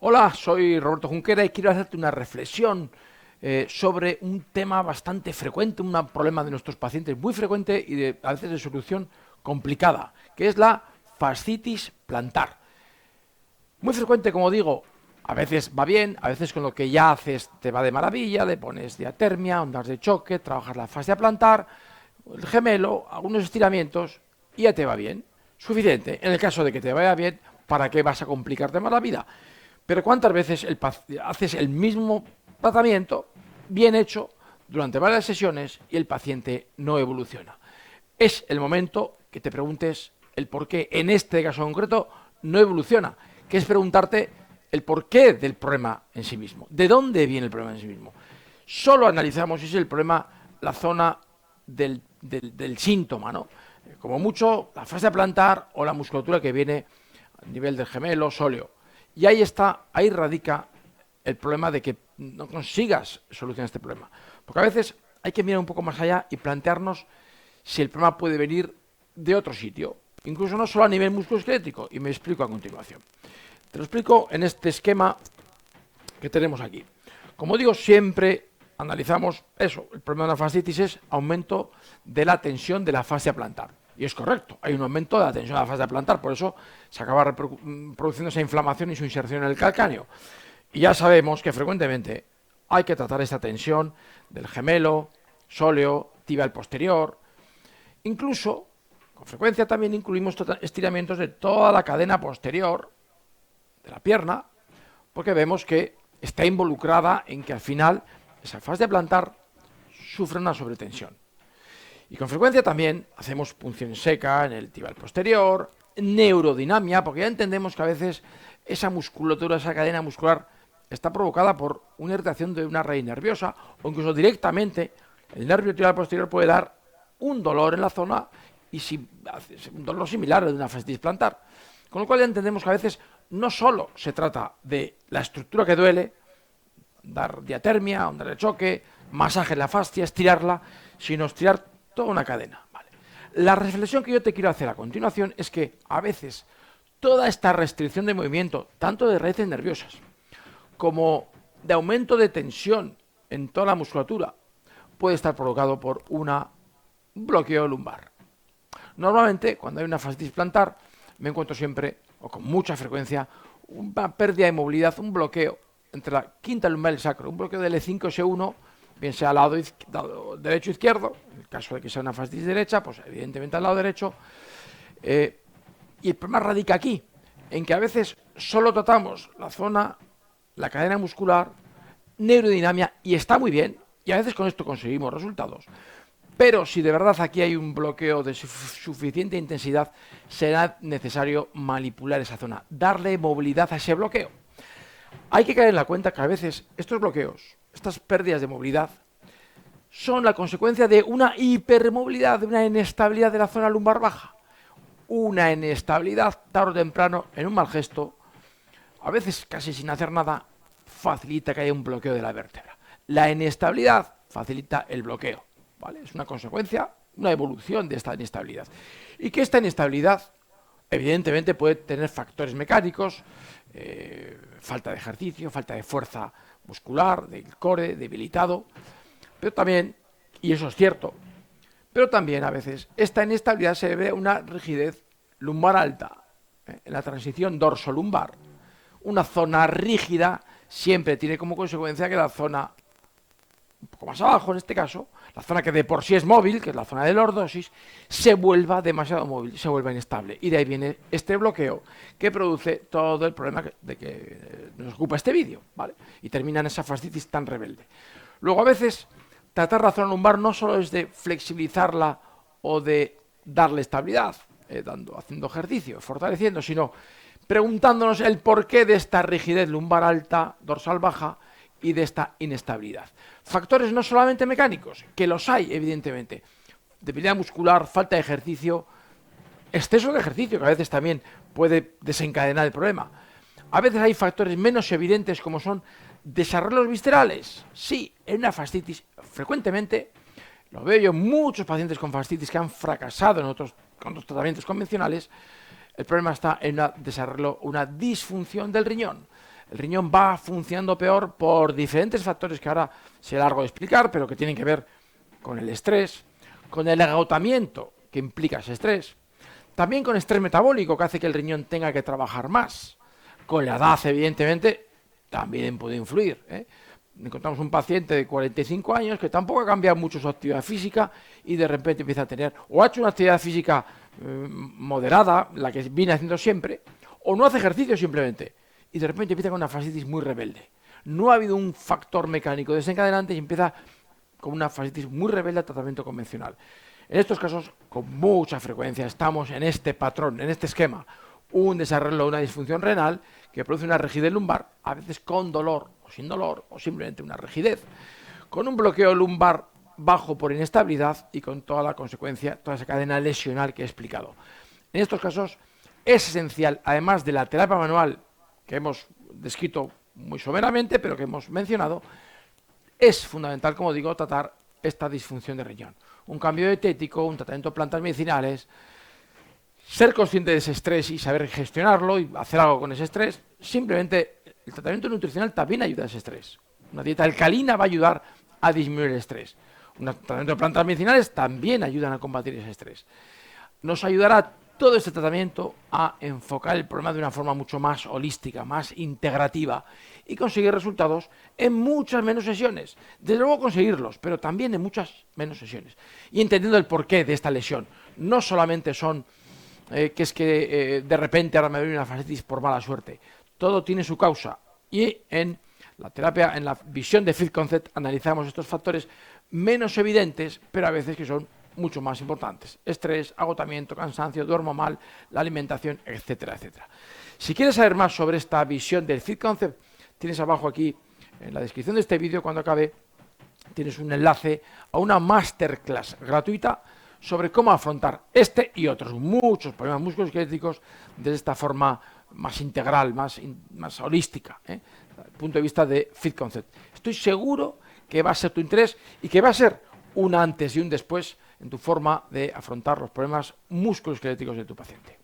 Hola, soy Roberto Junquera y quiero hacerte una reflexión sobre un tema bastante frecuente, un problema de nuestros pacientes muy frecuente y a veces de solución complicada, que es la fascitis plantar. Muy frecuente, como digo, a veces va bien, a veces con lo que ya haces te va de maravilla, le pones diatermia, ondas de choque, trabajas la fascia plantar, el gemelo, algunos estiramientos y ya te va bien. Suficiente. En el caso de que te vaya bien, ¿para qué vas a complicarte más la vida? Pero ¿cuántas veces haces el mismo tratamiento bien hecho durante varias sesiones y el paciente no evoluciona? Es el momento que te preguntes el por qué en este caso concreto no evoluciona, que es preguntarte el porqué del problema en sí mismo, de dónde viene el problema en sí mismo. Solo analizamos si es el problema la zona del síntoma, ¿no? Como mucho la fascia plantar o la musculatura que viene a nivel del gemelo, sóleo. Y ahí radica el problema de que no consigas solucionar este problema. Porque a veces hay que mirar un poco más allá y plantearnos si el problema puede venir de otro sitio, incluso no solo a nivel musculoesquelético, y me explico a continuación. Te lo explico en este esquema que tenemos aquí. Como digo, siempre analizamos eso. El problema de la fascitis es aumento de la tensión de la fascia plantar. Y es correcto, hay un aumento de la tensión de la fascia plantar, por eso se acaba produciendo esa inflamación y su inserción en el calcáneo. Y ya sabemos que frecuentemente hay que tratar esta tensión del gemelo, sóleo, tibial posterior. Incluso, con frecuencia también incluimos estiramientos de toda la cadena posterior de la pierna, porque vemos que está involucrada en que al final esa fascia plantar sufre una sobretensión. Y con frecuencia también hacemos punción seca en el tibial posterior, neurodinamia, porque ya entendemos que a veces esa musculatura, esa cadena muscular está provocada por una irritación de una raíz nerviosa o incluso directamente el nervio tibial posterior puede dar un dolor en la zona y un dolor similar al de una fascitis plantar. Con lo cual ya entendemos que a veces no solo se trata de la estructura que duele, dar diatermia, onda de choque, masaje en la fascia, estirarla, sino estirar toda una cadena. Vale. La reflexión que yo te quiero hacer a continuación es que a veces toda esta restricción de movimiento, tanto de raíces nerviosas como de aumento de tensión en toda la musculatura, puede estar provocado por un bloqueo lumbar. Normalmente, cuando hay una fascitis plantar, me encuentro siempre, o con mucha frecuencia, una pérdida de movilidad, un bloqueo entre la quinta lumbar y el sacro, un bloqueo del E5 S1, bien sea al lado derecho o izquierdo, en el caso de que sea una fascitis derecha, pues evidentemente al lado derecho. Y el problema radica aquí, en que a veces solo tratamos la zona, la cadena muscular, neurodinamia, y está muy bien, y a veces con esto conseguimos resultados. Pero si de verdad aquí hay un bloqueo de suficiente intensidad, será necesario manipular esa zona, darle movilidad a ese bloqueo. Hay que caer en la cuenta que a veces estos bloqueos, estas pérdidas de movilidad, son la consecuencia de una hipermovilidad, de una inestabilidad de la zona lumbar baja. Una inestabilidad tarde o temprano, en un mal gesto, a veces casi sin hacer nada, facilita que haya un bloqueo de la vértebra. La inestabilidad facilita el bloqueo. ¿Vale? Es una consecuencia, una evolución de esta inestabilidad. Y que esta inestabilidad, evidentemente, puede tener factores mecánicos, falta de ejercicio, falta de fuerza muscular, del core, debilitado, pero también, y eso es cierto, pero también a veces esta inestabilidad se debe a una rigidez lumbar alta, en la transición dorso-lumbar. Una zona rígida siempre tiene como consecuencia que la zona un poco más abajo, en este caso, la zona que de por sí es móvil, que es la zona de lordosis, se vuelva demasiado móvil, se vuelva inestable. Y de ahí viene este bloqueo que produce todo el problema de que nos ocupa este vídeo, ¿vale? Y termina en esa fascitis tan rebelde. Luego, a veces, tratar la zona lumbar no solo es de flexibilizarla o de darle estabilidad, haciendo ejercicio, fortaleciendo, sino preguntándonos el porqué de esta rigidez lumbar alta, dorsal baja, y de esta inestabilidad. Factores no solamente mecánicos, que los hay, evidentemente. Debilidad muscular, falta de ejercicio, exceso de ejercicio, que a veces también puede desencadenar el problema. A veces hay factores menos evidentes, como son desarrollos viscerales. Sí, en una fascitis, frecuentemente, lo veo yo en muchos pacientes con fascitis que han fracasado con otros tratamientos convencionales. El problema está en una disfunción del riñón. el riñón va funcionando peor por diferentes factores que ahora se largo de explicar, pero que tienen que ver con el estrés, con el agotamiento que implica ese estrés, también con estrés metabólico que hace que el riñón tenga que trabajar más, con la edad evidentemente también puede influir, ¿eh? Encontramos un paciente de 45 años que tampoco ha cambiado mucho su actividad física y de repente empieza a tener, o ha hecho una actividad física moderada, la que viene haciendo siempre, o no hace ejercicio simplemente, y de repente empieza con una fascitis muy rebelde. No ha habido un factor mecánico desencadenante y empieza con una fascitis muy rebelde al tratamiento convencional. En estos casos, con mucha frecuencia, estamos en este patrón, en este esquema, un desarrollo de una disfunción renal que produce una rigidez lumbar, a veces con dolor o sin dolor, o simplemente una rigidez, con un bloqueo lumbar bajo por inestabilidad y con toda la consecuencia, toda esa cadena lesional que he explicado. En estos casos es esencial, además de la terapia manual que hemos descrito muy someramente, pero que hemos mencionado, es fundamental, como digo, tratar esta disfunción de riñón. Un cambio dietético, un tratamiento de plantas medicinales, ser consciente de ese estrés y saber gestionarlo y hacer algo con ese estrés. Simplemente el tratamiento nutricional también ayuda a ese estrés. Una dieta alcalina va a ayudar a disminuir el estrés. Un tratamiento de plantas medicinales también ayudan a combatir ese estrés. Nos ayudará todo este tratamiento a enfocar el problema de una forma mucho más holística, más integrativa y conseguir resultados en muchas menos sesiones. Desde luego conseguirlos, pero también en muchas menos sesiones. Y entendiendo el porqué de esta lesión. No solamente son que es que de repente ahora me doy una fascitis por mala suerte. Todo tiene su causa. Y en la terapia, en la visión de Fit Concept, analizamos estos factores menos evidentes, pero a veces que son mucho más importantes. Estrés, agotamiento, cansancio, duermo mal, la alimentación, etcétera, etcétera. Si quieres saber más sobre esta visión del Fit Concept, tienes abajo aquí, en la descripción de este vídeo, cuando acabe, tienes un enlace a una masterclass gratuita sobre cómo afrontar este y otros muchos problemas musculoesqueléticos de esta forma más integral, más holística, desde el punto de vista de Fit Concept. Estoy seguro que va a ser tu interés y que va a ser un antes y un después en tu forma de afrontar los problemas musculoesqueléticos de tu paciente.